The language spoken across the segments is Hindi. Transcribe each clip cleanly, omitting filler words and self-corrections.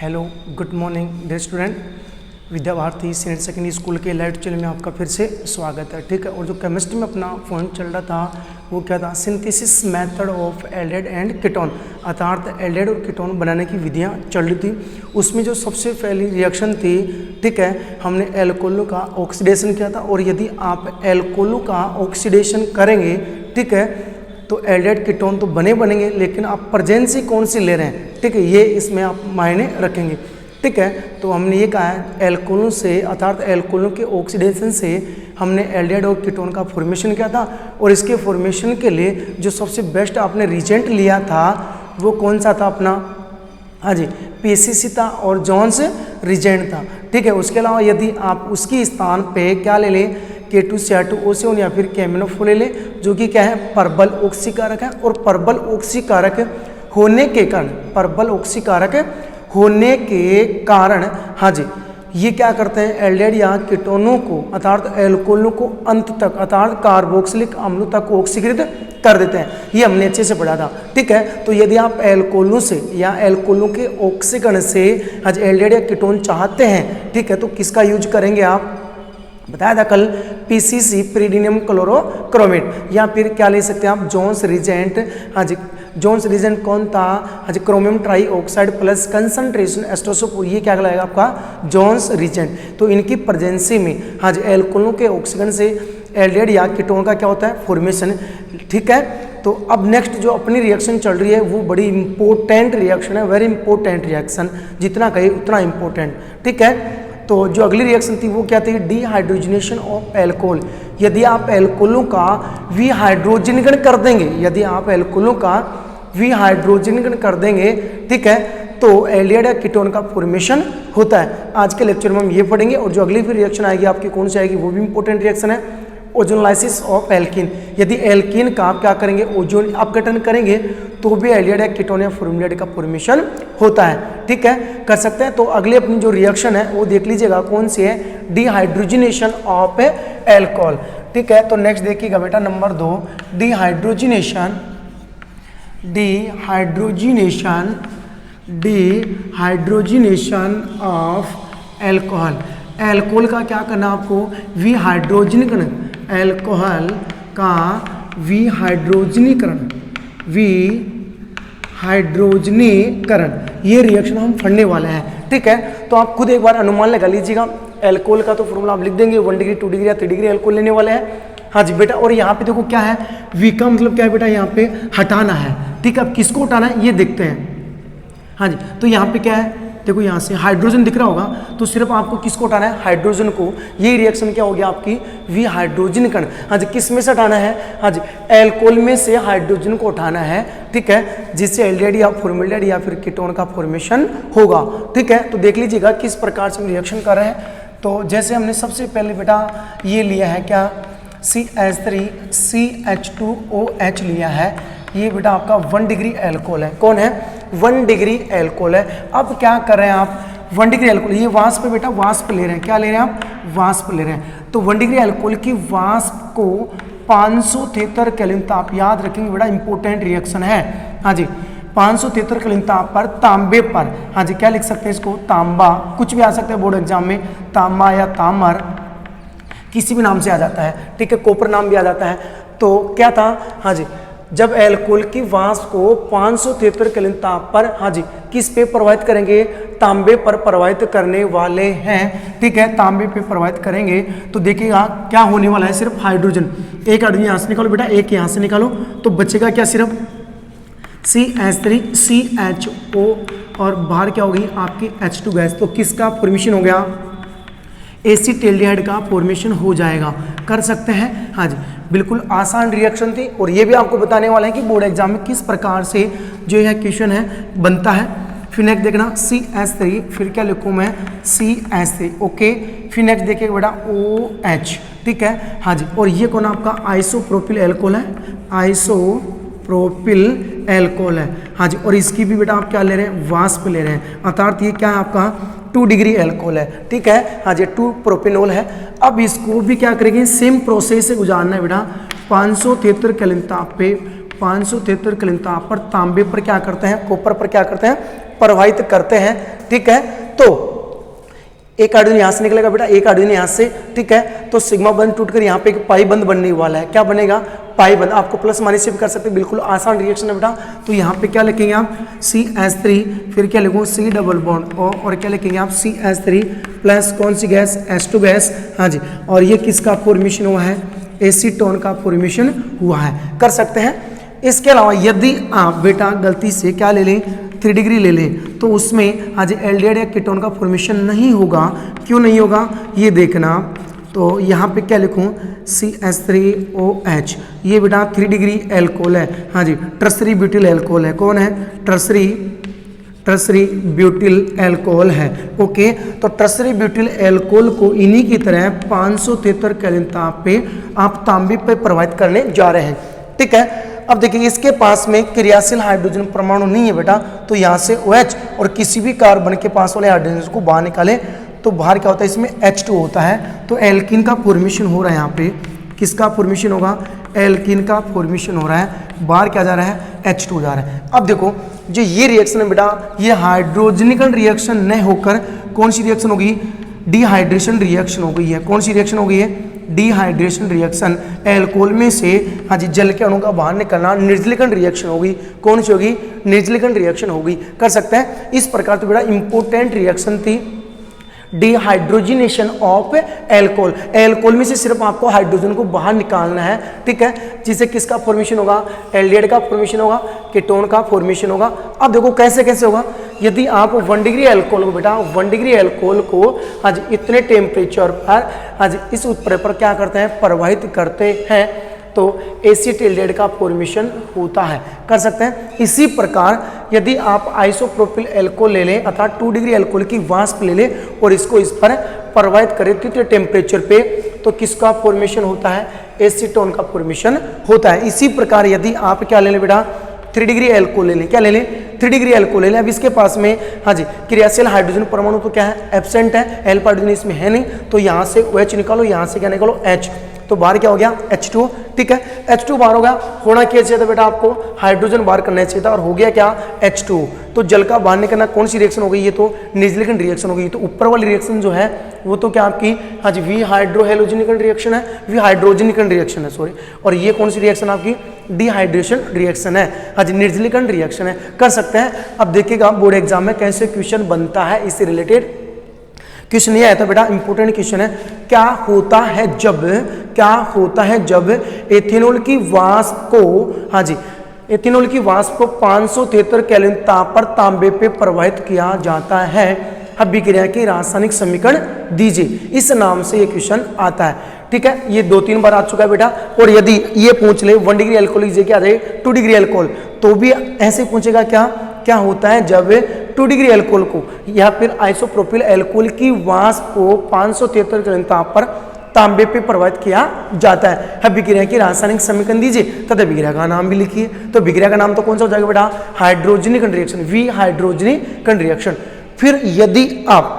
Hello good morning dear student. Vidya Bharati senior secondary school के लाइव चैनल में आपका फिर से स्वागत है। ठीक है, और जो केमिस्ट्री में अपना पॉइंट चल रहा था वो क्या था, synthesis method of aldehyde and ketone, अर्थात एल्डेड और कीटोन बनाने की विधियां चल रही थी। उसमें जो सबसे पहली रिएक्शन थी, ठीक है, हमने एल्कोहल का ऑक्सीडेशन किया था। और यदि आप एल्कोहल का ऑक्सीडेशन करेंगे, ठीक है, तो एल्डेड कीटोन तो बनेंगे, लेकिन आप प्रेजेंसी कौन सी ले रहे हैं, ठीक है, ये इसमें आप मायने रखेंगे। ठीक है, तो हमने ये कहा है एल्कोहल से, अर्थात एल्कोहल के ऑक्सीडेशन से हमने एल्डेड और कीटोन का फॉर्मेशन किया था। और इसके फॉर्मेशन के लिए जो सबसे बेस्ट आपने रिजेंट लिया था वो कौन सा था अपना, हाँ जी, पीसीसी था और जॉन्स रिजेंट था। ठीक है, उसके अलावा यदि आप उसकी स्थान पे क्या ले लें, K2Cr2OCl या फिर कैमिनोफोल ले लें, जो कि क्या है, परबल ऑक्सीकारक है। और परबल ऑक्सीकारक होने के कारण, परबल ऑक्सीकारक होने के कारण, हाँ जी, ये क्या करते हैं, एल्डेड या कीटोनों को, अर्थात एल्कोहलों को अंत तक, अर्थात कार्बोक्सिलिक अम्लों तक ऑक्सीकृत कर देते हैं। ये हमने अच्छे से पढ़ा था। ठीक है, तो यदि आप एल्कोहलों से या एल्कोहलों के ऑक्सीकरण से आज एल्डेड या कीटोन चाहते हैं, ठीक है, तो किसका यूज करेंगे, आप बताया था कल, पीसीसी प्रीडिनियम क्लोरोक्रोमेट, या फिर क्या ले सकते हैं आप, जॉन्स रिजेंट। हाँ जी, जॉन्स रिजेंट कौन था, हाँ जी, chromium trioxide plus concentration एस्ट्रोसोपोर, ये क्या कहलाएगा आपका, जॉन्स रिजेंट। तो इनकी प्रेजेंसी में, हाँ जी, एल्कोहलों के ऑक्सीकरण से एल्डेड या कीटोन का क्या होता है, फॉर्मेशन। ठीक है, तो अब नेक्स्ट जो अपनी रिएक्शन चल रही है वो बड़ी इंपॉर्टेंट रिएक्शन है, वेरी इंपॉर्टेंट रिएक्शन, जितना कहे उतना इंपॉर्टेंट। ठीक है, तो जो अगली रिएक्शन थी वो क्या थी, डिहाइड्रोजनेशन ऑफ एल्कोहल। यदि आप एल्कोहलों का विहाइड्रोजनीकरण कर देंगे, यदि आप एल्कोहलों का विहाइड्रोजनीकरण कर देंगे, ठीक है, तो एल्डेड या कीटोन का फॉर्मेशन होता है। आज के लेक्चर में हम ये पढ़ेंगे। और जो अगली फिर रिएक्शन आएगी आपकी कौन सी आएगी, वो भी इंपॉर्टेंट रिएक्शन है, ओजोनलाइसिस ऑफ एल्कीन। यदि एल्कीन का आप क्या करेंगे, ओजोन अपघटन करेंगे, तो भी एल्डेड या कीटोन या फॉर्मुलेट का फॉर्मेशन होता है। ठीक है, कर सकते हैं। तो अगली अपनी जो रिएक्शन है वो देख लीजिएगा कौन सी है, डिहाइड्रोजनेशन ऑफ एल्कोहल। ठीक है, तो नेक्स्ट देखिएगा बेटा number 2, dehydrogenation of alcohol. Alcohol का क्या करना आपको, विहाइड्रोजनीकरण, एल्कोहल का विहाइड्रोजनीकरण, ये रिएक्शन हम पढ़ने वाले हैं। ठीक है, तो आप खुद एक बार अनुमान लगा लीजिएगा। एल्कोहल का तो फॉर्मूला आप लिख देंगे, 1 डिग्री 2 डिग्री या 3 डिग्री एल्कोहल लेने वाले हैं। हाँ जी बेटा, और यहाँ पे देखो क्या है, वी का मतलब क्या है बेटा, यहाँ पे हटाना है। ठीक है, अब किसको हटाना है ये देखते हैं। हाँ जी, तो यहाँ पे क्या है, देखो यहाँ से हाइड्रोजन दिख रहा होगा, तो सिर्फ आपको किसको हटाना है, हाइड्रोजन को। ये रिएक्शन क्या हो गया आपकी, विहाइड्रोजनीकरण। हाँ जी, किस में से हटाना है, हाँ जी, एल्कोहल में से हाइड्रोजन को उठाना है। ठीक है, जिससे एल्डेड या फॉर्मुलेट या फिर कीटोन का फॉर्मेशन होगा। ठीक है, तो देख लीजिएगा किस प्रकार से हम रिएक्शन कर रहे हैं। तो जैसे हमने सबसे पहले बेटा ये लिया है क्या, CH3CH2OH लिया है। ये बेटा आपका 1 डिग्री एल्कोहल है। कौन है, 1 डिग्री एल्कोहल है। अब क्या कर रहे हैं आप, 1 डिग्री एल्कोहल, ये वाष्प बेटा, वाष्प ले रहे हैं, क्या ले रहे हैं आप, वाष्प ले रहे हैं। तो 1 डिग्री एल्कोहल की वाष्प को 573 केल्विन ताप, याद रखेंगे बेटा इंपॉर्टेंट रिएक्शन है। हाँ जी, 573 केल्विन ताप पर तांबे पर, हाँ जी, क्या लिख सकते हैं इसको, तांबा, कुछ भी आ सकता है बोर्ड एग्जाम में, तांबा या तामर किसी भी नाम से आ जाता है। ठीक है, कॉपर नाम भी आ जाता है। तो क्या था, हाँ जी, जब एल्कोहल की वाष्प को 573 केल्विन ताप पर, हाँ जी, किस पे प्रवाहित करेंगे, तांबे पर प्रवाहित करने वाले हैं। ठीक है, तांबे पे प्रवाहित करेंगे तो देखिएगा क्या होने वाला है, सिर्फ हाइड्रोजन, एक हाइड्रोजन यहाँ से निकालो बेटा, एक यहाँ से निकालो, तो बचेगा क्या, सिर्फ CH3CHO और बाहर क्या होगी आपकी H2 गैस। तो किसका फॉर्मेशन हो गया, एसिटाल्डिहाइड का फॉर्मेशन हो जाएगा। कर सकते हैं, हाँ जी, बिल्कुल आसान रिएक्शन थी। और ये भी आपको बताने वाला है कि बोर्ड एग्जाम में किस प्रकार से जो यह क्वेश्चन है बनता है। फिर नेक्स्ट देखना CH3, फिर क्या लिखूँ मैं, CH3, ओके। फिर नेक्स्ट देखिएगा बेटा OH। ठीक है, हाँ जी, और ये कौन आपका आइसोप्रोपिल एल्कोहल है, आइसोप्रोपिल एल्कोहल है। हाँ जी, और इसकी भी बेटा आप क्या ले रहे हैं, वाष्प ले रहे हैं, अर्थात ये क्या है आपका 2 डिग्री एल्कोहल है। ठीक है, हाँ जी, 2 प्रोपेनॉल है। अब इसको भी क्या करेंगे, सेम प्रोसेस से गुजारना है बेटा, 573 केल्विन ताप पे 573 केल्विन ताप पर तांबे पर क्या करते हैं, कॉपर पर क्या करते हैं, प्रवाहित करते हैं। ठीक है, तो एक हाइड्रोजन यहाँ से निकलेगा बेटा, एक हाइड्रोजन यहाँ से। ठीक है, तो सिग्मा बंध टूटकर यहाँ पे एक पाई बंध बनने वाला है। क्या बनेगा, पाई बंध। आपको प्लस माइनस से भी कर सकते हैं, बिल्कुल आसान रिएक्शन है बेटा। तो यहाँ पे क्या लिखेंगे आप, CH3, फिर क्या लिखूँ, C डबल बॉन्ड और क्या लिखेंगे आप, CH3 प्लस कौन सी गैस, H2 गैस। हाँ जी, और ये किसका फॉर्मेशन हुआ है, एसीटोन का फॉर्मेशन हुआ है, कर सकते हैं। इसके अलावा यदि आप बेटा गलती से क्या ले लें, 3 डिग्री ले लें, तो उसमें आज एल्डिहाइड या कीटोन का फॉर्मेशन नहीं होगा। क्यों नहीं होगा, ये देखना। तो यहाँ पे क्या लिखूँ, CH3OH, ये बेटा 3 डिग्री एल्कोहल है। हाँ जी, टर्सरी ब्यूटिल एल्कोहल है। कौन है, टर्सरी ब्यूटिल एल्कोहल है। ओके, तो टर्सरी ब्यूटिल एल्कोहल को इन्हीं की तरह 573 केल्विन ताप पे आप तांबे पे प्रवाहित करने जा रहे हैं। ठीक है, अब देखिए इसके पास में क्रियाशील हाइड्रोजन परमाणु नहीं है बेटा, तो यहाँ से OH और किसी भी कार्बन के पास वाले हाइड्रोजन को बाहर निकाले तो बाहर क्या होता है, इसमें H2 होता है। तो एल्कीन का फॉर्मेशन हो रहा है। यहाँ पे किसका फॉर्मेशन होगा, एल्कीन का फॉर्मेशन हो रहा है। बाहर क्या जा रहा है, H2 जा रहा है। अब देखो जो ये रिएक्शन है बेटा, ये हाइड्रोजनीकरण रिएक्शन न होकर कौन सी रिएक्शन होगी, डिहाइड्रेशन रिएक्शन हो गई है। कौन सी रिएक्शन हो गई है, डिहाइड्रेशन रिएक्शन। एल्कोहल में से हाँ जी जल के अणु का बाहर निकलना निर्जलीकरण रिएक्शन होगी। कौन सी होगी, निर्जलीकरण रिएक्शन होगी, कर सकते हैं। इस प्रकार तो बेटा इंपॉर्टेंट रिएक्शन थी डिहाइड्रोजिनेशन ऑफ एल्कोहल। एल्कोहल में से सिर्फ आपको हाइड्रोजन को बाहर निकालना है। ठीक है, जिससे किसका फॉर्मेशन होगा, एल्डिहाइड का फॉर्मेशन होगा, कीटोन का फॉर्मेशन होगा। अब देखो कैसे कैसे होगा, यदि आप 1 डिग्री एल्कोहल को बेटा 1 डिग्री एल्कोहल को आज इतने टेम्परेचर पर आज इस उत्प्रेरक पर क्या करते हैं, प्रवाहित करते हैं, तो एसीटिल्डेहाइड का फॉर्मेशन होता है, कर सकते हैं। इसी प्रकार यदि आप आइसोप्रोपिल एल्कोहल ले लें अर्थात 2 डिग्री एल्कोहल की वाष्प ले लें और इसको इस पर प्रवाहित करें तीव्र टेम्परेचर पे, तो किसका फॉर्मेशन होता है, एसीटोन का फॉर्मेशन होता है। इसी प्रकार यदि आप क्या ले लें बेटा 3 डिग्री एल्कोहल ले लें, क्या ले लें, 3 डिग्री एल्कोहल ले लें। अब इसके पास में हाँ जी क्रियाशील हाइड्रोजन परमाणु तो क्या है, एब्सेंट है, एल्फा हाइड्रोजन इसमें है नहीं, तो यहाँ से OH निकालो, यहाँ से क्या निकालो H, तो बाहर क्या हो गया H2। ठीक है, H2 बाहर हो गया, होना क्या चाहिए था बेटा, आपको हाइड्रोजन बाहर करना चाहिए था, और हो गया क्या H2। तो जल का बाहर निकलना कौन सी रिएक्शन हो गई, ये तो निर्जलीकरण रिएक्शन हो गई। तो ऊपर वाली रिएक्शन जो है वो तो क्या आपकी हाँ जी वी हाइड्रोहेलोजनीकरण रिएक्शन है, वी हाइड्रोजनीकरण रिएक्शन है सॉरी, और ये कौन सी रिएक्शन आपकी डिहाइड्रेशन रिएक्शन है, हाँ जी निर्जलीकरण रिएक्शन है, कर सकते हैं। अब देखिएगा बोर्ड एग्जाम में कैसे क्वेश्चन बनता है इससे रिलेटेड। क्वेश्चन ये आया था बेटा, इंपॉर्टेंट क्वेश्चन है, क्या होता है जब एथेनॉल की वाष्प को हाँ जी एथेनॉल की वाष्प को 573 केल्विन ताप पर तांबे पे प्रवाहित किया जाता है, अभिक्रिया के रासायनिक समीकरण दीजिए। इस नाम से ये क्वेश्चन आता है। ठीक है, ये 2-3 बार आ चुका है बेटा। और यदि ये पूछ ले 1 डिग्री एल्कोहल की जगह आ जाए 2 डिग्री एल्कोहल, तो भी ऐसे पूछेगा क्या होता है जब 2 डिग्री एल्कोहल को या फिर आइसोप्रोपिल एल्कोहल की वाष्प को 573 केल्विन ताप पर तांबे पे प्रवाहित किया जाता है, अभिक्रिया की रासायनिक समीकरण दीजिए तथा अभिक्रिया का नाम भी लिखिए। तो अभिक्रिया का नाम तो कौन सा हो जाएगा बेटा, हाइड्रोजनीकरण रिएक्शन, वी हाइड्रोजनीकरण रिएक्शन। फिर यदि आप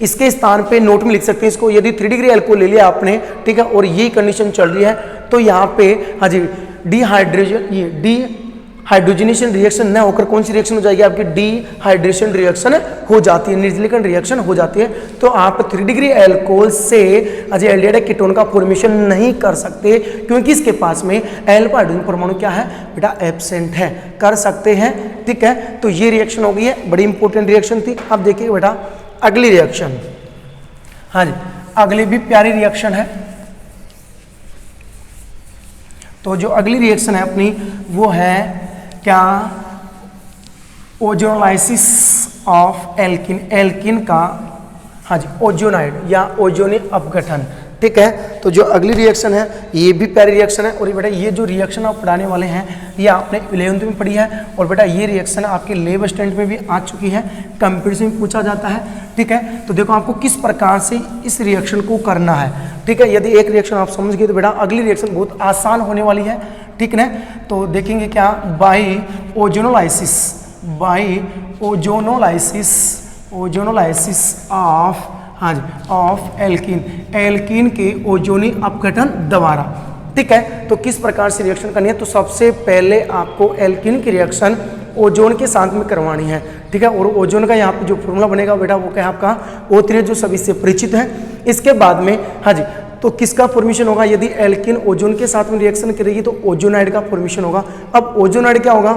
इसके स्थान पे नोट में लिख सकते हैं इसको, यदि 3 डिग्री एल्कोहल ले लिया आपने, ठीक है, और ये कंडीशन चल रही है, तो यहाँ पे हाँ जी डिहाइड्रोजनेशन रिएक्शन न होकर कौन सी रिएक्शन हो जाएगी आपकी, डिहाइड्रेशन रिएक्शन हो जाती है, निर्जलीकरण रिएक्शन हो जाती है। तो आप 3 डिग्री एल्कोहल से अजय एल्डिहाइड कीटोन का फॉर्मेशन नहीं कर सकते, क्योंकि इसके पास में एल्फा हाइड्रोजन परमाणु क्या है बेटा, एब्सेंट है, कर सकते हैं। ठीक है, तो ये रिएक्शन हो गई है, बड़ी इंपॉर्टेंट रिएक्शन थी। अब देखिए बेटा अगली रिएक्शन, हाँ जी अगली भी प्यारी रिएक्शन है। तो जो अगली रिएक्शन है अपनी वो है क्या, ओजोनोलाइसिस ऑफ एल्किन, एल्किन का हाँ जी ओजोनाइड या ओजोनी अपघटन। ठीक है, तो जो अगली रिएक्शन है ये भी प्यारी रिएक्शन है। और ये बेटा ये जो रिएक्शन आप पढ़ाने वाले हैं ये आपने 11th में पढ़ी है, और बेटा ये रिएक्शन आपके लेब स्टैंड में भी आ चुकी है, कंप्यूटर में पूछा जाता है। ठीक है, तो देखो आपको किस प्रकार से इस रिएक्शन को करना है। ठीक है, यदि एक रिएक्शन आप समझ गए तो बेटा अगली रिएक्शन बहुत आसान होने वाली है। ठीक है, तो देखेंगे क्या, बाई ओजोनोलाइसिस ऑफ हाँ जी ऑफ एल्कीन, एल्कीन के ओजोनी अपघटन द्वारा। ठीक है। तो किस प्रकार से रिएक्शन करनी है, तो सबसे पहले आपको एल्कीन की रिएक्शन ओजोन के साथ में करवानी है, ठीक है। और ओजोन का यहाँ पे जो फॉर्मूला बनेगा बेटा वो क्या है आपका O3 जो सभी से परिचित है। इसके बाद में हाँ जी, तो किसका फॉर्मेशन होगा, यदि एल्कीन ओजोन के साथ में रिएक्शन करेगी तो ओजोनाइड का फॉर्मेशन होगा। अब ओजोनाइड क्या होगा,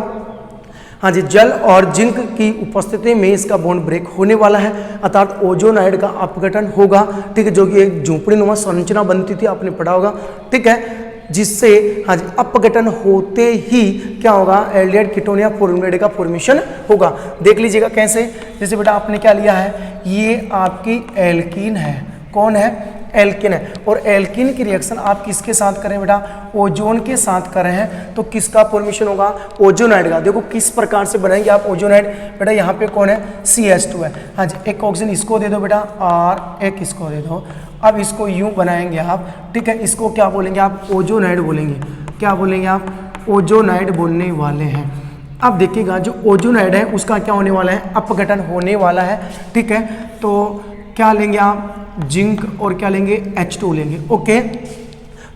हाँ जी, जल और जिंक की उपस्थिति में इसका बॉन्ड ब्रेक होने वाला है, अर्थात ओजोनाइड का अपघटन होगा, ठीक है, जो कि एक झोंपड़ीनुमा संरचना बनती थी, आपने पढ़ा होगा, ठीक है, जिससे हाँ जी अपघटन होते ही क्या होगा, एल्डिहाइड कीटोन या फॉर्मल्डिहाइड का फॉर्मेशन होगा। देख लीजिएगा कैसे, जैसे बेटा आपने क्या लिया है, ये आपकी एल्कीन है, कौन है, एल्कीन है, और एल्कीन की रिएक्शन आप किसके साथ करें बेटा, ओजोन के साथ कर रहे हैं, तो किसका फॉर्मेशन होगा, ओजोनाइड का। देखो किस प्रकार से बनाएंगे आप ओजोनाइड, बेटा यहाँ पे कौन है, CH2 है, हाँ जी, एक ऑक्सीजन इसको दे दो बेटा और एक इसको दे दो। अब इसको यूं बनाएंगे आप, ठीक है, इसको क्या बोलेंगे आप, ओजोनाइड बोलेंगे, क्या बोलेंगे आप, ओजोनाइड बोलने वाले हैं। अब देखिएगा जो ओजोनाइड है उसका क्या होने वाला है, अपघटन होने वाला है, ठीक है। तो क्या लेंगे आप, जिंक और क्या लेंगे, H2 लेंगे, ओके।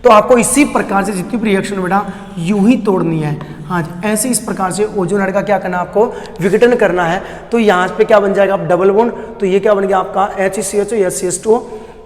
तो आपको इसी प्रकार से जितनी भी रिएक्शन बेटा यूं ही तोड़नी है, हाँ जी, ऐसे इस प्रकार से ओजोनाइड का क्या करना है, आपको विघटन करना है। तो यहाँ पे क्या बन जाएगा, आप डबल बॉन्ड, तो ये क्या बन गया आपका HCHO या CH2,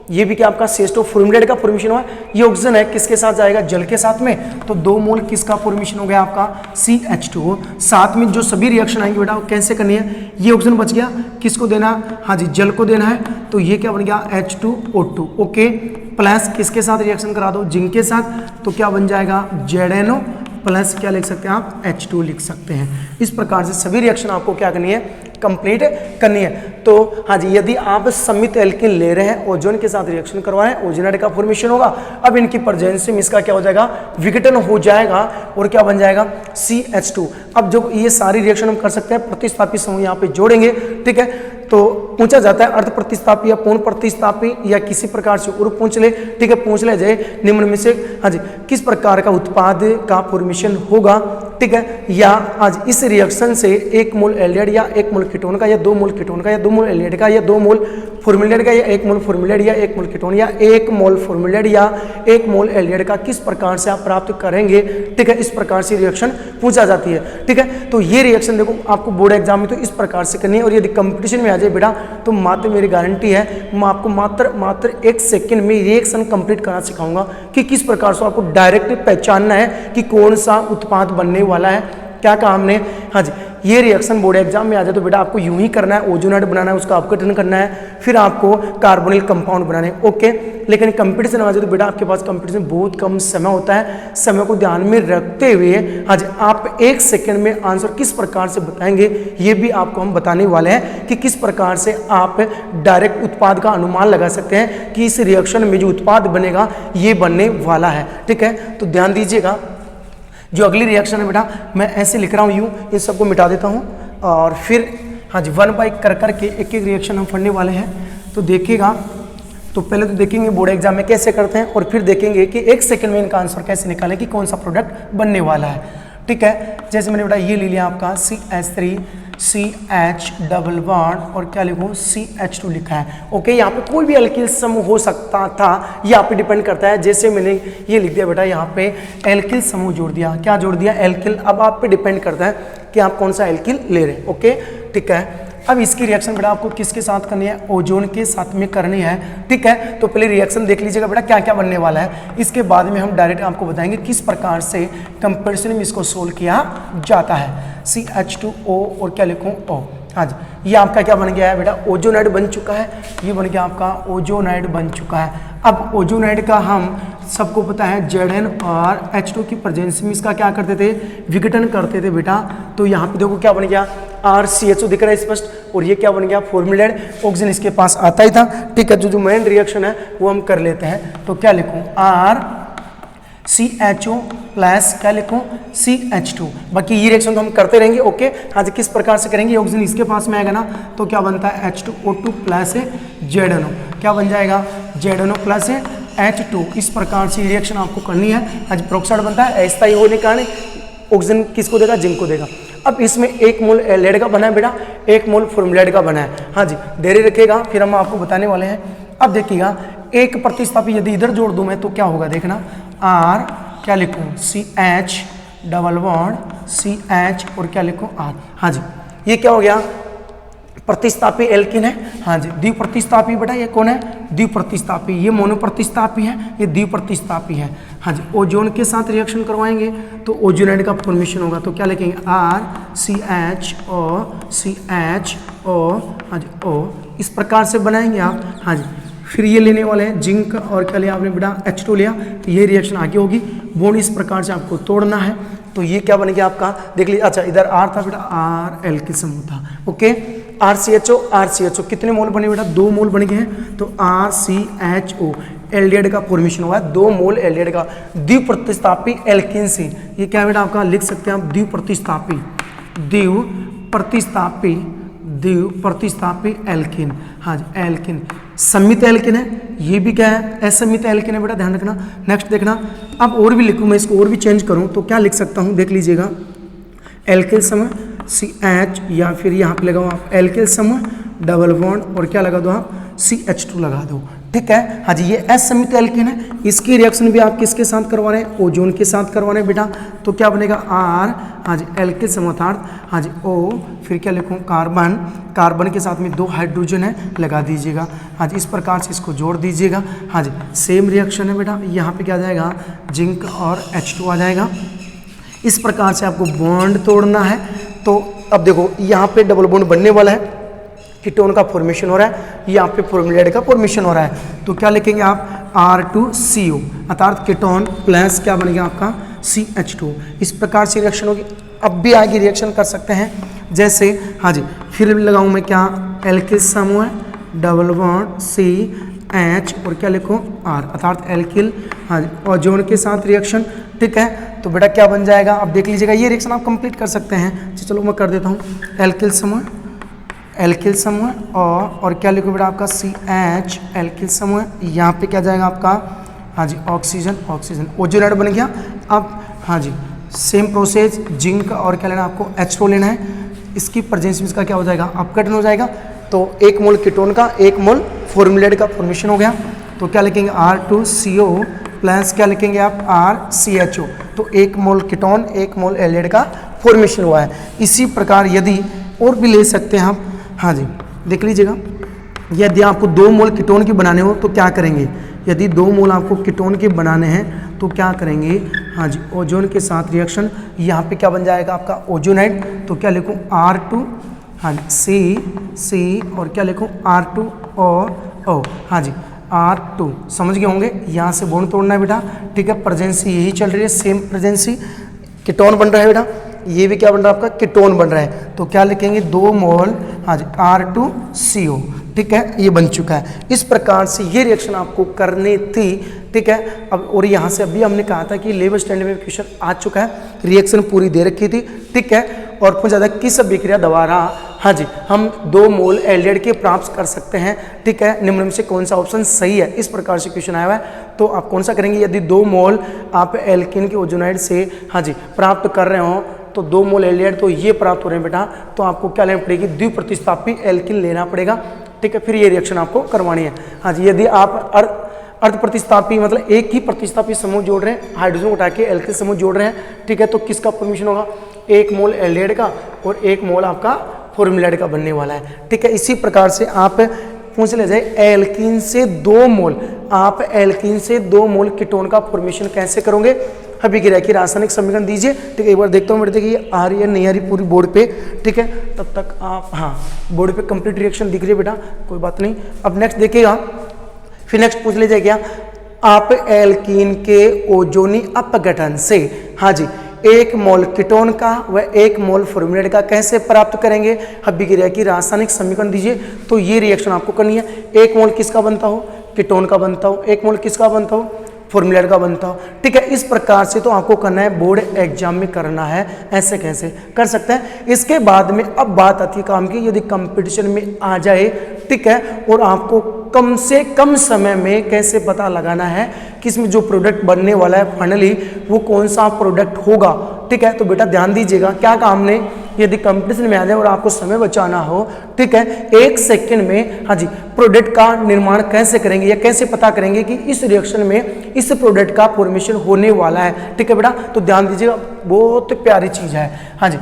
ये भी क्या आपका CH2 फॉर्मल्डिहाइड का फॉर्मेशन हुआ। ये ऑक्सीजन है किसके साथ जाएगा, जल के साथ में, तो 2 मोल किसका फॉर्मेशन हो गया आपका, CH2। साथ में जो सभी रिएक्शन आएंगे बेटा कैसे करनी है, ये ऑक्सीजन बच गया, किसको देना, हाँ जी, जल को देना है, तो ये क्या बन गया H2O2, ओके, प्लस किसके साथ रिएक्शन करा दो, जिंक के साथ, तो क्या बन जाएगा ZNO प्लस क्या लिख सकते हैं आप, H2 लिख सकते हैं। इस प्रकार से सभी रिएक्शन आपको क्या करनी है, कंप्लीट करनी है। तो हाँ जी, यदि आप समित एल्कीन ले रहे हैं, ओजोन के साथ रिएक्शन करवा रहे हैं, ओजोनाइड का फॉर्मेशन होगा। अब इनकी प्रेजेंस में इसका क्या हो जाएगा, विघटन हो जाएगा और क्या बन जाएगा, CH2। अब जो ये सारी रिएक्शन हम कर सकते हैं, प्रतिस्थापी समूह यहाँ पे जोड़ेंगे, ठीक है। तो पूछा जाता है अर्ध प्रतिस्थापी या पूर्ण प्रतिस्थापी या किसी प्रकार से और पूछ ले, ठीक है, पूछ ले जाए निम्न में से हाँ जी किस प्रकार का उत्पाद का फॉर्मेशन होगा, ठीक है, या आज इस रिएक्शन से 1 मोल एल्डिहाइड या 1 मोल कीटोन का या 2 मोल कीटोन का या 2 मोल एल्डिहाइड का या 2 मोल फॉर्मल्डिहाइड का या 1 मोल फॉर्मल्डिहाइड या 1 मोल कीटोन या 1 मोल फॉर्मल्डिहाइड या 1 मोल एल्डिहाइड का किस प्रकार से आप प्राप्त करेंगे, ठीक है, इस प्रकार से रिएक्शन पूछा जाती है, ठीक है। तो ये रिएक्शन देखो आपको बोर्ड एग्जाम में तो इस प्रकार से करनी है, और यदि कंपटीशन में आ जाए बेटा तो मात्र मेरी गारंटी है मैं आपको मात्र 1 सेकंड में रिएक्शन कंप्लीट करना सिखाऊंगा कि किस प्रकार से आपको डायरेक्ट पहचानना है कि कौन सा उत्पाद बनने वाला है, क्या कहा हमने, हाँ जी। ये रिएक्शन बोर्ड एग्जाम में आ जाए तो बेटा आपको यूं ही करना है, ओजोनाइड बनाना है, उसका अपघटन करना है, फिर आपको कार्बोनिल कंपाउंड बनाने हैं, ओके। लेकिन कंपटीशन आ जाए तो बेटा आपके पास कंपटीशन बहुत कम समय होता है, समय को ध्यान में रखते हुए हाँ जी आप 1 सेकंड में आंसर किस प्रकार से बताएंगे ये भी आपको हम बताने वाले हैं कि किस प्रकार से आप डायरेक्ट उत्पाद का अनुमान लगा सकते हैं कि इस रिएक्शन में जो उत्पाद बनेगा ये बनने वाला है, ठीक है। तो ध्यान दीजिएगा, जो अगली रिएक्शन है बेटा मैं ऐसे लिख रहा हूँ, यूँ इन सबको मिटा देता हूँ और फिर हाँ जी 1 बाय कर के एक रिएक्शन हम पढ़ने वाले हैं। तो देखिएगा, तो पहले तो देखेंगे बोर्ड एग्जाम में कैसे करते हैं और फिर देखेंगे कि 1 सेकंड में इनका आंसर कैसे निकालें कि कौन सा प्रोडक्ट बनने वाला है, ठीक है। जैसे मैंने बेटा ये ले लिया आपका CH3 CH डबल बॉन्ड और क्या लिखूँ CH2 लिखा है, ओके। यहाँ पे कोई भी एल्किल समूह हो सकता था, ये आप पे डिपेंड करता है। जैसे मैंने ये लिख दिया बेटा यहाँ पे एल्किल समूह जोड़ दिया, क्या जोड़ दिया, एल्किल। अब आप पे डिपेंड करता है कि आप कौन सा एल्किल ले रहे हैं, ओके, ठीक है। अब इसकी रिएक्शन बेटा आपको किसके साथ करनी है, ओजोन के साथ में करनी है, ठीक है। तो पहले रिएक्शन देख लीजिएगा बेटा क्या क्या बनने वाला है, इसके बाद में हम डायरेक्ट आपको बताएंगे किस प्रकार से कंपैरिजन में इसको सोल्व किया जाता है। CH2O और क्या लिखूं O, हाँ जी ये आपका क्या बन गया है बेटा, ओजोनाइड बन चुका है, ये बन गया आपका ओजोनाइड बन चुका है। अब ओजोनाइड का हम सबको पता है Zn और H2 की प्रेजेंस में इसका क्या करते थे, विघटन करते थे बेटा। तो यहाँ पे देखो क्या बन गया, RCHO दिख रहा है स्पष्ट, और ये क्या बन गया, फॉर्मल्डिहाइड, ऑक्सीजन इसके पास आता ही था, ठीक है। जो मेन रिएक्शन है वो हम कर लेते हैं। तो क्या लिखूँ, RCHO प्लस क्या लिखूँ CH2। बाकी ये रिएक्शन तो हम करते रहेंगे, ओके। हाँ जी किस प्रकार से करेंगे, ऑक्सीजन इसके पास में आएगा ना, तो क्या बनता है H2O2 प्लस ZNO, क्या बन जाएगा ZNO प्लस H2। इस प्रकार से रिएक्शन आपको करनी है। आज प्रोक्साइड बनता है, अस्थायी होने के कारण ऑक्सीजन किसको देगा, जिंक को देगा। अब इसमें 1 मोल एल्डिहाइड का बना है बेटा, 1 मोल फॉर्मल्डिहाइड का बना है, हाँ जी धैर्य रखिएगा, फिर हम आपको बताने वाले हैं। अब देखिएगा एक प्रतिस्थापी यदि इधर जोड़ दूं मैं तो क्या होगा देखना, आर क्या लिखूँ CH डबल बॉन्ड CH और क्या लिखूँ R। हाँ जी, ये क्या हो गया प्रतिस्थापी एल्किन है। हाँ जी, द्विप्रतिस्थापी बेटा ये कौन है द्विप्रतिस्थापी, ये मोनोप्रतिस्थापी है, ये द्विप्रतिस्थापी है। हाँ जी, ओजोन के साथ रिएक्शन करवाएंगे तो ओजोनाइड का फॉर्मेशन होगा, तो क्या लिखेंगे RCHO। हाँ जी O, इस प्रकार से बनाएंगे आप। हाँ जी, फिर ये लेने वाले हैं जिंक और क्या लिया आपने बेटा H2 लिया, तो ये रिएक्शन आगे होगी। बॉन्ड इस प्रकार से आपको तोड़ना है, तो ये क्या बन गया आपका देख लीजिए। अच्छा इधर R था बेटा, R एल्किल समूह था। ओके, RCHO कितने मोल बने बेटा 2 मोल बन गए हैं, तो RCHO एल्डिहाइड का फॉर्मेशन हुआ है 2 मोल एल्डिहाइड का द्विप्रतिस्थापी एल्किन से। ये क्या बेटा आपका लिख सकते हैं आप द्विप्रतिस्थापी एल्किन। हाँ जी एल्किन, सम्मित एल्किन है, ये भी क्या है असम्मित एल्किन है बेटा, ध्यान रखना। नेक्स्ट देखना, अब और भी लिखूँ मैं इसको और भी चेंज करूँ तो क्या लिख सकता हूँ देख लीजिएगा, एल्किल समूह CH या फिर यहाँ पे लगाओ आप एल्किल समूह डबल बॉन्ड और क्या लगा दो आप CH2 लगा दो, ठीक है। हाँ जी, ये असम्मित एल्किन है, इसकी रिएक्शन भी आप किसके साथ करवा रहे हैं ओजोन के साथ करवा रहे हैं बेटा, तो क्या बनेगा R। हाँ जी एल्किल समूह। हाँ जी O, फिर क्या लिखूँ कार्बन के साथ में 2 हाइड्रोजन है लगा दीजिएगा। हाँ जी, इस प्रकार से इसको जोड़ दीजिएगा। हाँ जी, सेम रिएक्शन है बेटा, यहाँ पे क्या आ जाएगा जिंक और H2 आ जाएगा। इस प्रकार से आपको बॉन्ड तोड़ना है। तो अब देखो यहाँ पे डबल बॉन्ड बनने वाला है, कीटोन का फॉर्मेशन हो रहा है, यहाँ पे फॉर्मलाइड का फॉर्मेशन हो रहा है, तो क्या लिखेंगे आप R2CO, अर्थात कीटोन प्लस क्या बनेगा आपका CH2। इस प्रकार से रिएक्शन होगी। अब भी आगे रिएक्शन कर सकते हैं जैसे, हाँ जी फिर लगाऊँ मैं क्या एल्किल समूह डबल बॉन्ड CH और क्या लिखूँ R, अर्थात एल्किल। हाँ जी, ओजोन के साथ रिएक्शन, ठीक है। तो बेटा क्या बन जाएगा अब देख लीजिएगा, ये रिएक्शन आप कंप्लीट कर सकते हैं। चलो मैं कर देता हूँ, एल्किल समूह और क्या लिखो बेटा आपका CH एल्किल समूह, यहाँ पे क्या जाएगा आपका हाँ जी ऑक्सीजन, ओजोनाइड बन गया। अब हाँ जी सेम प्रोसेस, जिंक और क्या लेना आपको H2 लेना है, इसकी प्रेजेंस में इसका क्या हो जाएगा अपकटन हो जाएगा, तो 1 मोल कीटोन का 1 मोल फॉर्मलाइड का फॉर्मेशन हो गया। तो क्या लिखेंगे R2CO प्लस क्या लिखेंगे आप RCHO, तो 1 मोल कीटोन 1 मोल एल्डिहाइड का फॉर्मेशन हुआ है। इसी प्रकार यदि और भी ले सकते हैं आप। हाँ जी देख लीजिएगा, यदि आपको 2 मोल कीटोन के बनाने हो तो क्या करेंगे, यदि 2 मोल आपको कीटोन के बनाने हैं तो क्या करेंगे। हाँ जी ओजोन के साथ रिएक्शन, यहाँ पे क्या बन जाएगा आपका ओजोनाइड, तो क्या लिखूँ R2 हाँ जी C और क्या लिखूँ R2O। हाँ जी R2 समझ गए होंगे, यहाँ से बॉन्ड तोड़ना है बेटा, ठीक है। प्रेजेंसी यही चल रही है, सेम प्रेजेंसी, कीटोन बन रहा है बेटा, ये भी क्या बन रहा है आपका कीटोन बन रहा है, तो क्या लिखेंगे 2 मोल हाँ जी R2CO, ठीक है, ये बन चुका है। इस प्रकार से ये रिएक्शन आपको करनी थी, ठीक है। अब और यहाँ से अभी हमने कहा था कि 11th स्टैंडर्ड में क्वेश्चन आ चुका है, रिएक्शन पूरी दे रखी थी, ठीक है। और पूछा था किस अभिक्रिया द्वारा हाँ जी हम 2 मोल एल्डिहाइड के प्राप्त कर सकते हैं, ठीक है, निम्न में से कौन सा ऑप्शन सही है, इस प्रकार से क्वेश्चन आया हुआ है। तो आप कौन सा करेंगे, यदि 2 मोल आप एल्किन के ओजोनाइड से हाँ जी प्राप्त कर रहे हो, तो 2 मोल एल्डिहाइड तो ये प्राप्त हो रहे हैं बेटा, तो आपको क्या लेना पड़ेगी द्विप्रतिस्थापी एल्किन लेना पड़ेगा, ठीक है। फिर ये रिएक्शन आपको करवानी है। हाँ जी, यदि आप अर्ध प्रतिस्थापी मतलब एक ही प्रतिस्थापी समूह जोड़ रहे हैं, हाइड्रोजन उठा के एल्किल समूह जोड़ रहे हैं, ठीक है, तो किसका फॉर्मेशन होगा 1 मोल एल्डिहाइड का और 1 मोल आपका फॉर्मलाइड का बनने वाला है, ठीक है। इसी प्रकार से आप पूछ ले जाए एल्कीन से 2 मोल, आप एल्कीन से 2 मोल कीटोन का फॉर्मेशन कैसे करोगे, अभिक्रिया की रासायनिक समीकरण दीजिए, ठीक है। एक बार देखता हूँ बेटे, देखिए आ रही है नहीं आ रही पूरी बोर्ड पे, ठीक है, तब तक आप हाँ बोर्ड पे कंप्लीट रिएक्शन दिख रही है बेटा, कोई बात नहीं। अब नेक्स्ट देखिएगा, फिर नेक्स्ट पूछ लीजिए क्या, आप एल्कीन के ओजोनी अपघटन से हाँ जी 1 मोल कीटोन का व 1 मोल फॉर्मलाइड का कैसे प्राप्त करेंगे, अभिक्रिया की रासायनिक समीकरण दीजिए। तो ये रिएक्शन आपको करनी है, 1 मोल किसका बनता हो कीटोन का बनता हो, 1 मोल किसका बनता हो फॉर्मलाइड का बनता हो, ठीक है। इस प्रकार से तो आपको करना है, बोर्ड एग्जाम में करना है, ऐसे कैसे कर सकते हैं। इसके बाद में अब बात आती है काम की, यदि कंपटीशन में आ जाए, ठीक है, और आपको कम से कम समय में कैसे पता लगाना है कि इसमें जो प्रोडक्ट बनने वाला है फाइनली वो कौन सा प्रोडक्ट होगा, ठीक है। तो बेटा ध्यान दीजिएगा, क्या कहा हमने यदि कंपटीशन में आ जाए और आपको समय बचाना हो, ठीक है, 1 सेकंड में, हाँ जी, प्रोडक्ट का निर्माण कैसे करेंगे या कैसे पता करेंगे कि इस रिएक्शन में इस प्रोडक्ट का फॉर्मेशन होने वाला है, ठीक है बेटा। तो ध्यान दीजिएगा, बहुत प्यारी चीज़ है, हाँ जी,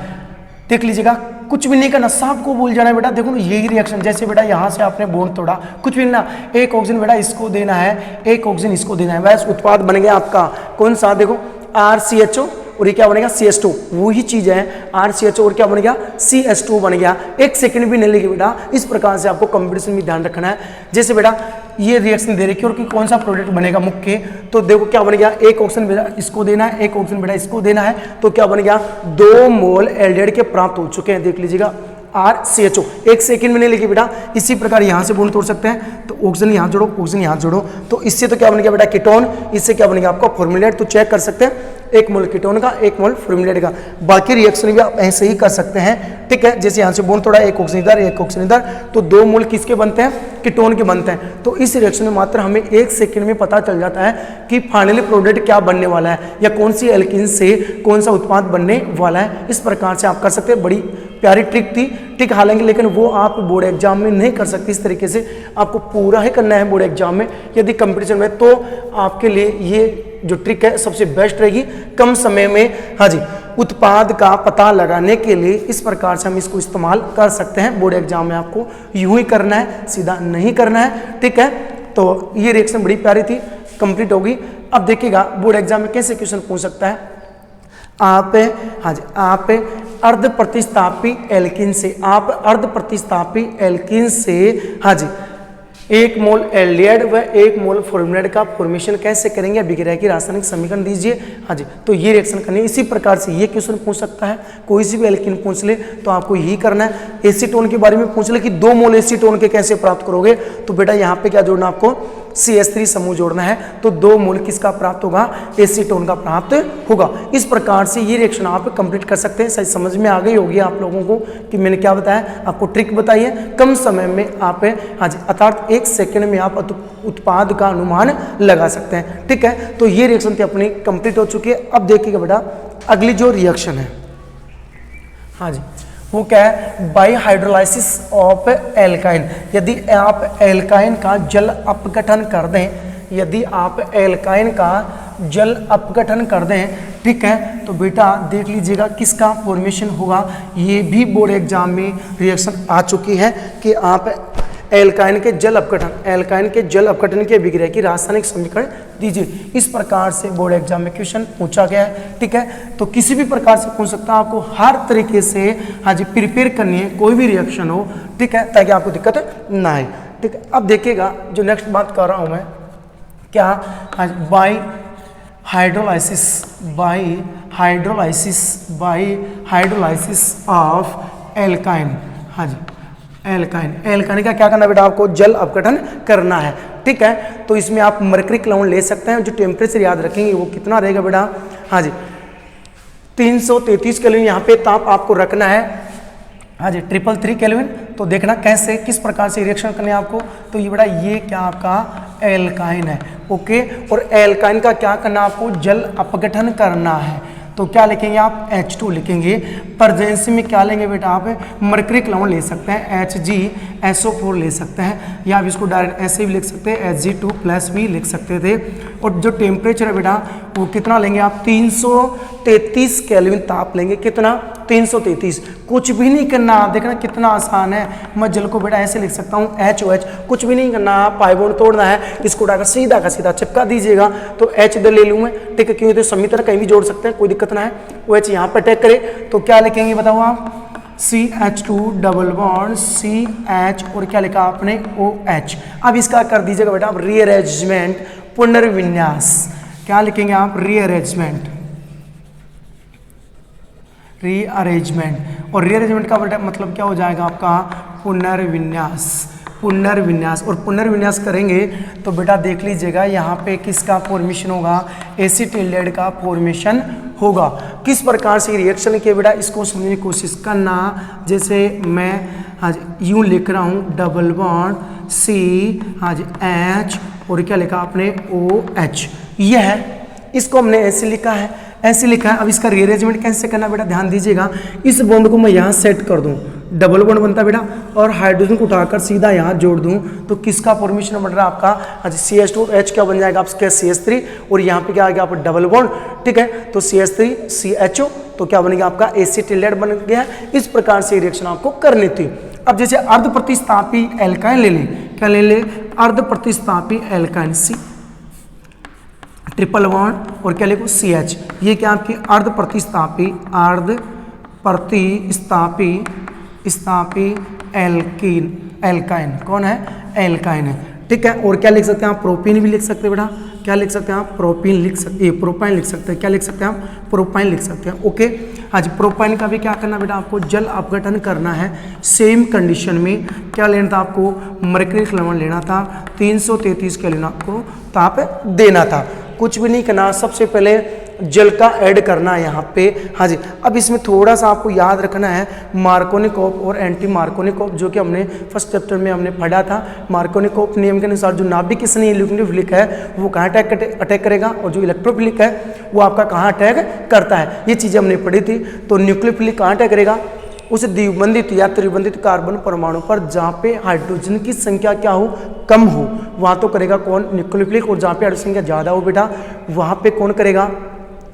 देख लीजिएगा, कुछ भी नहीं करना, सबको भूल जाना है बेटा। देखो ना, यही रिएक्शन, जैसे बेटा यहाँ से आपने बॉन्ड तोड़ा, कुछ भी ना, एक ऑक्सीजन बेटा इसको देना है, एक ऑक्सीजन इसको देना है, बस उत्पाद बन गया आपका कौन सा, देखो RCHO, और ये क्या बनेगा CH2, वही चीज़ है RCHO, और क्या बन गया CH2 बन गया। 1 सेकंड भी नहीं लगे बेटा। इस प्रकार से आपको कंपटीशन में ध्यान रखना है। जैसे बेटा ये रिएक्शन दे रखी है और कि कौन सा प्रोडक्ट बनेगा मुख्य, तो देखो क्या बन गया, एक ऑक्सीजन बेटा इसको देना है, एक ऑक्सीजन बेटा इसको देना है, तो क्या बन गया 2 मोल एल्डिहाइड के प्राप्त हो चुके हैं, देख लीजिएगा RCHO। 1 सेकंड में नहीं लगी बेटा। इसी प्रकार यहाँ से बॉन्ड तोड़ सकते हैं, तो ऑक्सीजन यहाँ जोड़ो, ऑक्सीजन यहाँ जोड़ो, तो इससे तो क्या बन गया बेटा कीटोन, इससे क्या बन गया आपका फॉर्मुलेट। तो चेक कर सकते हैं, 1 मोल कीटोन का, 1 मोल फॉर्मुलेट का। बाकी रिएक्शन भी आप ऐसे ही कर सकते हैं, ठीक है। जैसे यहाँ से बॉन्ड तोड़ा, 1 ऑक्सीजन इधर, 1 ऑक्सीजन इधर, तो 2 मोल किसके बनते हैं, कीटोन के बनते हैं। तो इस रिएक्शन में मात्र हमें 1 सेकंड में पता चल जाता है कि फाइनली प्रोडक्ट क्या बनने वाला है, या कौन सी एल्कीन से कौन सा उत्पाद बनने वाला है। इस प्रकार से आप कर सकते हैं। बड़ी प्यारी ट्रिक थी, ठीक, हालांकि लेकिन वो आप बोर्ड एग्जाम में नहीं कर सकते। इस तरीके से आपको पूरा ही करना है बोर्ड एग्जाम में, यदि कंपटीशन में, तो आपके लिए ये जो ट्रिक है सबसे बेस्ट रहेगी कम समय में, हाँ जी, उत्पाद का पता लगाने के लिए। इस प्रकार से हम इसको इस्तेमाल कर सकते हैं। बोर्ड एग्जाम में आपको यूं ही करना है, सीधा नहीं करना है, ठीक है। तो ये रिएक्शन बड़ी प्यारी थी, कंप्लीट होगी। अब देखिएगा बोर्ड एग्जाम में कैसे क्वेश्चन पूछ सकता है। आप, हाँ जी, आप अर्ध प्रतिस्थापी एल्कीन से, आप अर्ध प्रतिस्थापी एल्कीन से, हाँ जी, 1 मोल एल्डिहाइड व 1 मोल फॉर्मुलेट का फॉर्मेशन कैसे करेंगे, अभिक्रिया की रासायनिक समीकरण दीजिए, हाँ जी। तो ये रिएक्शन करनी है। इसी प्रकार से ये क्वेश्चन पूछ सकता है, कोई सी भी एल्कीन पूछ ले तो आपको यही करना है। एसीटोन के बारे में पूछ ले कि 2 मोल एसीटोन के कैसे प्राप्त करोगे, तो बेटा यहाँ पे क्या जोड़ना, आपको CH3 समूह जोड़ना है, तो 2 मोल किसका प्राप्त होगा, एसीटोन का प्राप्त होगा। इस प्रकार से ये रिएक्शन आप कंप्लीट कर सकते हैं। सही समझ में आ गई होगी आप लोगों को कि मैंने क्या बताया, आपको ट्रिक बताई है। कम समय में आप, हाँ जी, अर्थात 1 सेकंड में आप उत्पाद का अनुमान लगा सकते हैं, ठीक है। तो ये रिएक्शन थी अपनी कंप्लीट हो चुकी है। अब देखिएगा बेटा अगली जो रिएक्शन है, हाँ जी, वो क्या है, बाई हाइड्रोलाइसिस ऑफ एल्काइन। यदि आप एल्काइन का जल अपघटन कर दें, यदि आप एल्काइन का जल अपघटन कर दें, ठीक है, तो बेटा देख लीजिएगा किसका फॉर्मेशन होगा। ये भी बोर्ड एग्जाम में रिएक्शन आ चुकी है कि आप एल्काइन के जल अपघटन, एल्काइन के जल अपघटन की अभिक्रिया की रासायनिक समीकरण दीजिए। इस प्रकार से बोर्ड एग्जाम में क्वेश्चन पूछा गया है, ठीक है। तो किसी भी प्रकार से पूछ सकता है, आपको हर तरीके से, हाँ जी, प्रिपेयर करनी है, कोई भी रिएक्शन हो, ठीक है, ताकि आपको दिक्कत ना आए, ठीक है। अब देखिएगा जो नेक्स्ट बात कर रहा हूँ मैं, क्या, हाँ, by hydrolysis, by hydrolysis, by hydrolysis of alkyne, हाँ जी, एल्काइन। एल्काइन का क्या करना बेटा, आपको जल अपघटन करना है, ठीक है। तो इसमें आप मरकरिक लवण ले सकते हैं। जो टेम्परेचर याद रखेंगे वो कितना रहेगा बेटा, हाँ जी, 333 केल्विन यहाँ पे ताप आपको रखना है, हाँ जी, 333 केल्विन। तो देखना कैसे, किस प्रकार से रिएक्शन करने हैं आपको। तो ये बेटा ये क्या आपका एल्काइन है, ओके। और एल्काइन का क्या करना, आपको जल अपघटन करना है। तो क्या लिखेंगे आप, H2 लिखेंगे। प्रेजेंसी में क्या लेंगे बेटा, आप मरकरिक लवण ले सकते हैं, HgSO4 ले सकते हैं, या आप इसको डायरेक्ट ऐसे भी लिख सकते हैं, Hg2+ भी लिख सकते थे। और जो टेम्परेचर है बेटा वो कितना लेंगे आप, 333 केल्विन ताप लेंगे। कितना, 333। कुछ भी नहीं करना, देखना कितना आसान है। मैं जल को बेटा ऐसे लिख सकता हूँ, HOH, कुछ भी नहीं करना, पाई बॉन्ड तोड़ना है, इसको उठाकर सीधा का सीधा चिपका दीजिएगा। तो H इधर ले लूँ मैं, ठीक है, क्योंकि तो समीकरण कहीं भी जोड़ सकते हैं, कोई दिक्कत ना है। वो H यहाँ पर अटैक करे तो क्या लिखेंगे बताओ आप, CH2 डबल बॉन्ड CH, और क्या लिखा आपने, OH। अब इसका कर दीजिएगा बेटा आप रीअरेंजमेंट, पुनर्विन्यास। क्या लिखेंगे आप, रीअरेंजमेंट, रीअरेंजमेंट। और रीअरेंजमेंट का बेटा मतलब क्या हो जाएगा आपका, पुनर्विन्यास, पुनर्विन्यास। और पुनर्विन्यास करेंगे तो बेटा देख लीजिएगा यहाँ पे किसका फॉर्मेशन होगा, एसीटिल्डेहाइड का फॉर्मेशन होगा। किस प्रकार से रिएक्शन किया बेटा, इसको समझने की कोशिश करना। जैसे मैं, हाँ जी, यूँ लिख रहा हूँ, डबल बॉन्ड C, हाँ जी, H, और क्या लिखा आपने, OH। यह है, इसको हमने ऐसे लिखा है। ऐसे लिखा है। अब इसका रीअरेंजमेंट कैसे करना बेटा, ध्यान दीजिएगा। इस बॉन्ड को मैं यहाँ सेट कर दूँ, डबल बॉन्ड बनता है बेटा, और हाइड्रोजन को उठाकर सीधा यहाँ जोड़ दूँ तो किसका फॉर्मेशन बन रहा है आपका, अच्छा CH2H क्या बन जाएगा आपका CH3, और यहाँ पे क्या आ गया आपका डबल बॉन्ड, ठीक है। तो CH3 CHO तो क्या बनेगा आपका एसिटिलेट बन गया। इस प्रकार से रिएक्शन आपको करनी थी। अब जैसे अर्ध प्रतिस्थापी एल्काइन ले लें, क्या ले ले, अर्ध प्रतिस्थापी एल्काइन C ट्रिपल बॉन्ड और क्या लिखो CH, ये क्या आपकी अर्ध प्रतिस्थापी एल्काइन कौन है, एल्काइन है, ठीक है। और क्या लिख सकते हैं आप, प्रोपीन भी लिख सकते हैं बेटा, क्या लिख सकते हैं आप, प्रोपीन लिख सकते, प्रोपाइन लिख सकते हैं, क्या लिख सकते हैं आप, प्रोपाइन लिख सकते हैं, ओके। हाँ जी, प्रोपाइन का भी क्या करना बेटा, आपको जल अपघटन करना है। सेम कंडीशन में क्या लेना था आपको, मरकरी लवण लेना था, 333 केल्विन आपको ताप देना था। कुछ भी नहीं करना, सबसे पहले जल का ऐड करना है यहाँ पे। हाँ जी, अब इसमें थोड़ा सा आपको याद रखना है मार्कोनिकोव और एंटी मार्कोनिकोव, जो कि हमने फर्स्ट चैप्टर में हमने पढ़ा था। मार्कोनिकोव नियम के अनुसार जो नाभिक स्नेही न्यूक्लियोफिलिक है वो कहाँ अटैक करेगा, और जो इलेक्ट्रोफिलिक है वो आपका कहाँ अटैक करता है, ये चीज़ें हमने पढ़ी थी। तो न्यूक्लियोफिलिक कहाँ अटैक करेगा, उस द्विबंधित या त्रिबंधित कार्बन परमाणु पर जहाँ पे हाइड्रोजन की संख्या क्या हो, कम हो, वहाँ तो करेगा कौन, न्यूक्लियोफिलिक। और जहाँ पे हाइड्रोजन संख्या ज़्यादा हो बेटा, वहाँ पे कौन करेगा,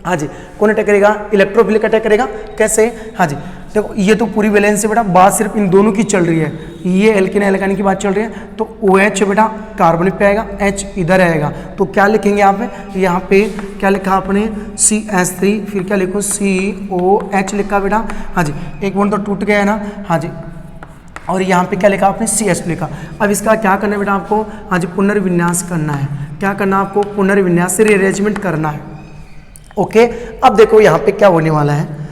हाँ जी, कौन अटैक करेगा, इलेक्ट्रोफिलिक अटैक करेगा। कैसे, हाँ जी, देखो ये तो पूरी बैलेंस है बेटा, बात सिर्फ इन दोनों की चल रही है, ये एल्केन एल्काइन की बात चल रही है। तो OH बेटा कार्बन पे आएगा, H इधर आएगा, तो क्या लिखेंगे आप, यहाँ पे क्या लिखा आपने CH3, फिर क्या लिखो COH लिखा बेटा, हाँ जी, एक बॉन्ड तो टूट गया है ना, हाँ जी, और यहाँ पे क्या लिखा आपने CH लिखा। अब इसका क्या करना है बेटा आपको, हाँ जी, पुनर्विन्यास करना है। क्या करना है आपको, पुनर्विन्यास से रीअरेंजमेंट करना है, ओके। अब देखो यहाँ पे क्या होने वाला है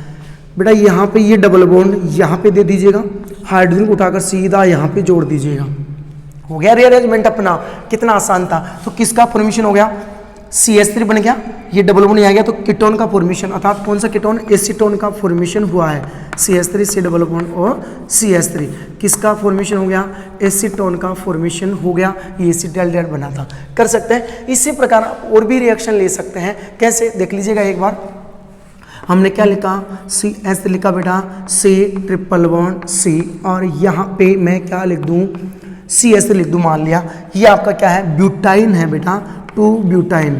बेटा, यहाँ पे ये डबल बॉन्ड यहाँ पे दे दीजिएगा, हाइड्रोजन को उठाकर सीधा यहाँ पे जोड़ दीजिएगा, हो गया रीअरेंजमेंट अपना, कितना आसान था। तो किसका फॉर्मेशन हो गया, CH3 बन गया, ये डबल बॉन्ड आ गया, तो कीटोन का फॉर्मेशन, अर्थात कौन सा कीटोन, एसीटोन का फॉर्मेशन हुआ है। CH3 से डबल बॉन्ड और CH3 किसका फॉर्मेशन हो गया, एसीटोन का फॉर्मेशन हो गया, ये एसिटाइलडेट बना था। कर सकते हैं इसी प्रकार आप और भी रिएक्शन ले सकते हैं। कैसे, देख लीजिएगा एक बार, हमने क्या लिखा, CH लिखा बेटा, C ट्रिपल बॉन्ड C, और यहाँ पे मैं क्या लिख दूँ, CH लिख दूँ, मान लिया ये आपका क्या है, ब्यूटाइन है बेटा, 2 ब्यूटाइन,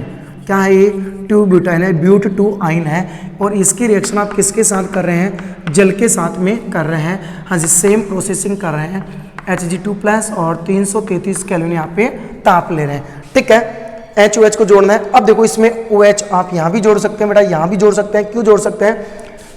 क्या है ये, 2 ब्यूटाइन है, ब्यूट 2 आइन है। और इसकी रिएक्शन आप किसके साथ कर रहे हैं, जल के साथ में कर रहे हैं, हाँ जी, सेम प्रोसेसिंग कर रहे हैं, Hg2+ और 333 केल्विन यहाँ पे ताप ले रहे हैं, ठीक है। HOH को जोड़ना है। अब देखो इसमें OH आप यहाँ भी जोड़ सकते हैं बेटा, यहाँ भी जोड़ सकते हैं। क्यों जोड़ सकते हैं,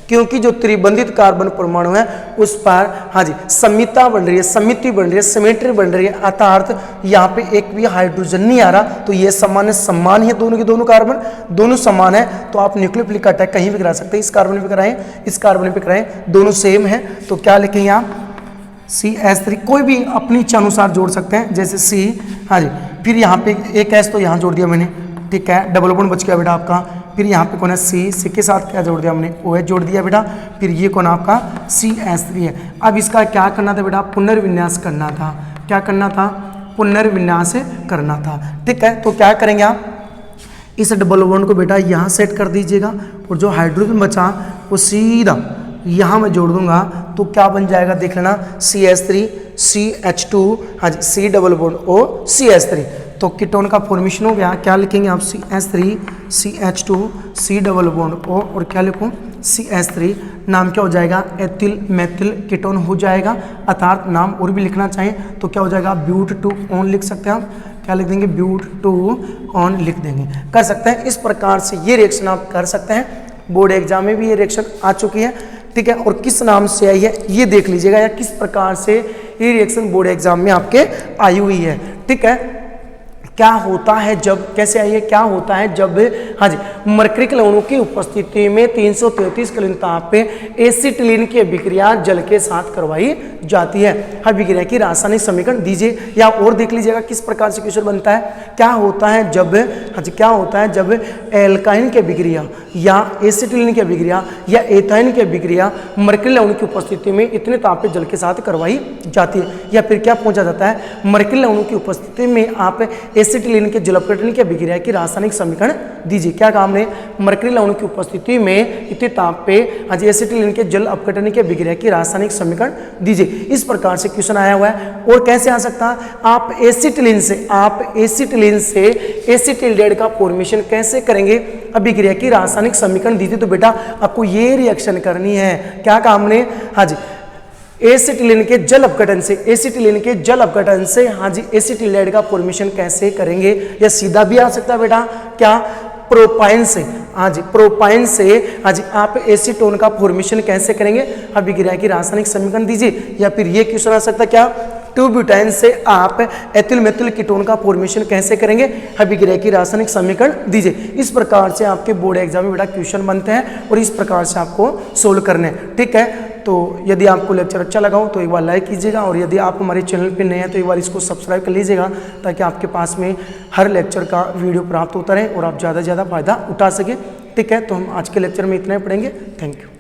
क्योंकि जो त्रिबंधित कार्बन परमाणु है उस पर, हाँ जी, समिति बन रही है, सिमेट्री बन रही है, अर्थात यहाँ पे एक भी हाइड्रोजन नहीं आ रहा, तो ये समान ही है, दोनों के दोनों कार्बन दोनों समान है। तो आप न्यूक्लियोफिलिक अटैक कहीं भी करा सकते हैं, इस कार्बन पे कराएं, इस कार्बन पे कराएं, दोनों सेम है। तो क्या लिखेंगे आप, CH3, कोई भी अपनी इच्छा अनुसार जोड़ सकते हैं, जैसे C, हाँ जी, फिर यहाँ पे एक H तो यहाँ जोड़ दिया मैंने, ठीक है, डबल बॉन्ड बच गया बेटा आपका। फिर यहाँ पे कौन है, C के साथ क्या जोड़ दिया हमने, OH जोड़ दिया बेटा। फिर ये कौन आपका CH3 है। अब इसका क्या करना था बेटा, पुनर्विन्यास करना था। क्या करना था, पुनर्विन्यास करना था, ठीक है। तो क्या करेंगे आप, इस डबल बॉन्ड को बेटा यहाँ सेट कर दीजिएगा, और जो हाइड्रोजन बचा वो सीधा यहाँ मैं जोड़ दूंगा, तो क्या बन जाएगा देख लेना, CH3 CH2, हाँ जी, C double bond O CH3, तो कीटोन का फॉर्मेशन हो गया। क्या लिखेंगे आप, CH3 CH2 C double bond O, और क्या लिखूँ, CH3, नाम क्या हो जाएगा, एथिल मेथिल कीटोन हो जाएगा। अर्थात नाम और भी लिखना चाहें तो क्या हो जाएगा, ब्यूट 2 ऑन लिख सकते हैं आप, क्या लिख देंगे, ब्यूट 2 ऑन लिख देंगे, कर सकते हैं। इस प्रकार से ये रिएक्शन आप कर सकते हैं। बोर्ड एग्जाम में भी ये रिएक्शन आ चुकी है, ठीक है। और किस नाम से आई है ये देख लीजिएगा, या किस प्रकार से ये रिएक्शन बोर्ड एग्जाम में आपके आई हुई है, ठीक है। क्या होता है जब, कैसे आई है, क्या होता है जब, हाँ जी, मरकरी के लवणों की उपस्थिति में 333 केल्विन ताप पे एसिटिलीन की अभिक्रिया जल के साथ करवाई जाती है। हर अभिक्रिया की रासायनिक समीकरण दीजिए, या और देख लीजिएगा किस प्रकार से क्वेश्चन बनता है। क्या होता है जब, हाँ जी, क्या होता है जब एल्काइन की अभिक्रिया या एसिटिलीन की अभिक्रिया या एथाइन की अभिक्रिया मरकरी लवण की उपस्थिति में इतने ताप पे जल के साथ करवाई जाती है। या फिर क्या पूछा जाता है, मरकरी लवणों की उपस्थिति में आप एसिटिलीन के जल अपघटन की अभिक्रिया की रासायनिक समीकरण दीजिए। क्या काम ने, मरकरी लवण की उपस्थिति में इतने ताप पे आज एसिटिलीन के जल अपघटन की अभिक्रिया की रासायनिक समीकरण दीजिए। इस प्रकार से क्वेश्चन आया हुआ है। और कैसे आ सकता है, आप एसिटिलीन से एसिटिल्डेहाइड का फॉर्मेशन कैसे करेंगे, अभिक्रिया की रासायनिक समीकरण दीजिए। तो बेटा आपको ये रिएक्शन करनी है। क्या काम ने, हाँ जी, एसिटिलीन के जल अपघटन से हाँ जी एसिटिल्डेहाइड का फॉर्मेशन कैसे करेंगे, या सीधा भी आ सकता है बेटा, क्या, प्रोपाइन से, हाँ जी प्रोपाइन से हाँ जी आप एसीटोन का फॉर्मेशन कैसे करेंगे, अभिक्रिया की रासायनिक समीकरण दीजिए। या फिर ये क्वेश्चन आ सकता है, क्या, 2-ब्यूटाइन से आप एथिल मेथिल कीटोन का फॉर्मेशन कैसे करेंगे, अभिक्रिया की रासायनिक समीकरण दीजिए। इस प्रकार से आपके बोर्ड एग्जाम में बेटा क्वेश्चन बनते हैं और इस प्रकार से आपको सोल्व करने हैं। ठीक है, तो यदि आपको लेक्चर अच्छा लगा हो तो एक बार लाइक कीजिएगा, और यदि आप हमारे चैनल पर नए हैं तो एक बार इसको सब्सक्राइब कर लीजिएगा, ताकि आपके पास में हर लेक्चर का वीडियो प्राप्त होता रहे और आप ज़्यादा से ज़्यादा फायदा उठा सकें। ठीक है, तो हम आज के लेक्चर में इतना ही पढ़ेंगे। Thank you.